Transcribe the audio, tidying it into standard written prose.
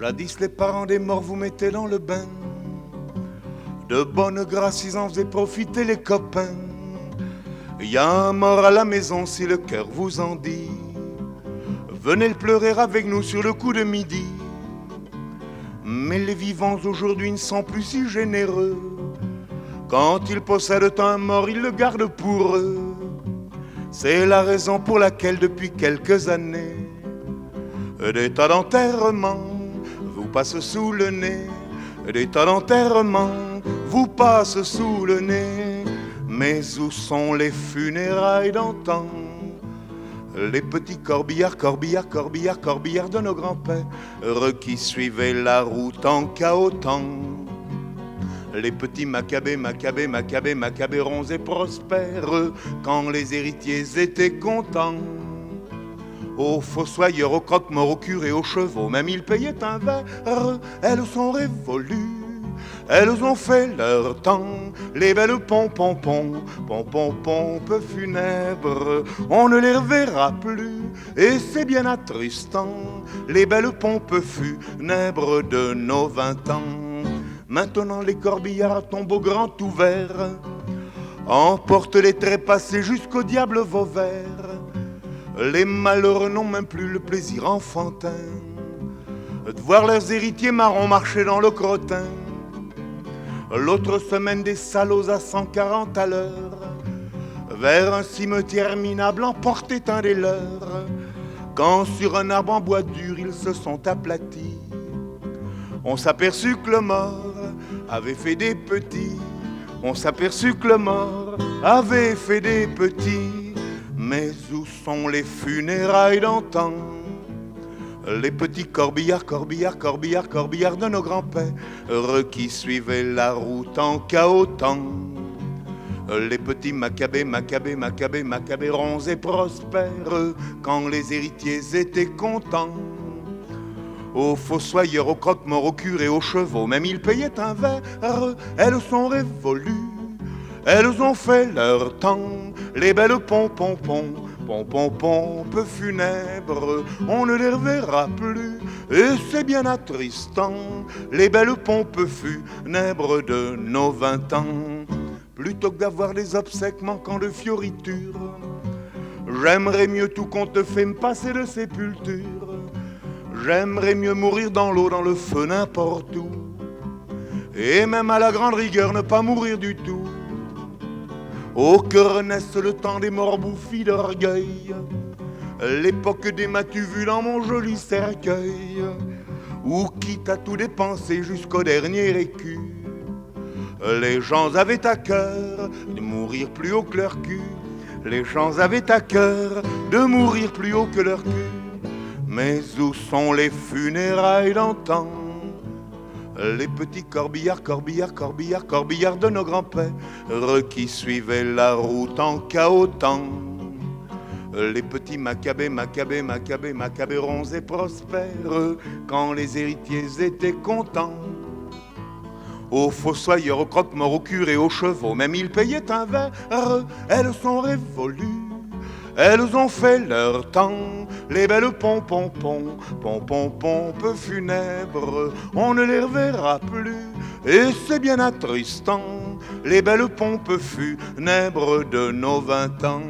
Jadis les parents des morts vous mettaient dans le bain. De bonne grâce ils en faisaient profiter les copains. Y a un mort à la maison si le cœur vous en dit. Venez le pleurer avec nous sur le coup de midi. Mais les vivants aujourd'hui ne sont plus si généreux. Quand ils possèdent un mort, ils le gardent pour eux. C'est la raison pour laquelle depuis quelques années des tas d'enterrements vous passent sous le nez. Des tas d'enterrements vous passent sous le nez. Mais où sont les funérailles d'antan? Les petits corbillards, corbillards, corbillards, corbillards de nos grands-pères qui suivaient la route en cahotant. Les petits macabées, macabées, macabées, macabées ronds et prospères quand les héritiers étaient contents. Aux fossoyeurs, aux croque-morts, aux curés, aux chevaux, même ils payaient un verre. Elles sont révolues, elles ont fait leur temps. Les belles pompons, pompes funèbres, on ne les reverra plus, et c'est bien attristant. Les belles pompes funèbres de nos 20 ans. Maintenant les corbillards à tombeau grand ouvert emportent les trépassés jusqu'au diable Vauvert. Les malheureux n'ont même plus le plaisir enfantin de voir leurs héritiers marrons marcher dans le crottin. L'autre semaine des salauds à 140 à l'heure vers un cimetière minable emportait un des leurs. Quand sur un arbre en bois dur ils se sont aplatis, on s'aperçut que le mort avait fait des petits. On s'aperçut que le mort avait fait des petits. Mais où sont les funérailles d'antan? Les petits corbillards, corbillards, corbillards, corbillards de nos grands-pères qui suivaient la route en cahotant. Les petits macabées, macabées, macabées, macabées ronds et prospères quand les héritiers étaient contents. Aux fossoyeurs, aux croque-morts, aux curés, aux chevaux, même ils payaient un verre. Elles sont révolues, elles ont fait leur temps. Les belles pompes funèbres, on ne les reverra plus, et c'est bien attristant. Les belles pompes funèbres de nos 20 ans. Plutôt que d'avoir des obsèques manquant de fioritures, j'aimerais mieux tout qu'on te fait me passer de sépulture. J'aimerais mieux mourir dans l'eau, dans le feu, n'importe où, et même à la grande rigueur ne pas mourir du tout. Oh, que renaisse le temps des morts bouffis d'orgueil, l'époque des m'as-tu vu dans mon joli cercueil, où quitte à tout dépenser jusqu'au dernier écu, les gens avaient à cœur de mourir plus haut que leur cul. Les gens avaient à cœur de mourir plus haut que leur cul. Mais où sont les funérailles d'antan? Les petits corbillards, corbillards, corbillards, corbillards de nos grands-pères qui suivaient la route en cahotant. Les petits macabées, macabées, macabées, macabées ronds et prospères quand les héritiers étaient contents. Aux fossoyeurs, aux croque-morts, aux curés, aux chevaux, même ils payaient un verre. Elles sont révolues, elles ont fait leur temps. Les belles pompes funèbres, on ne les reverra plus, et c'est bien attristant. Les belles pompes funèbres de nos 20 ans.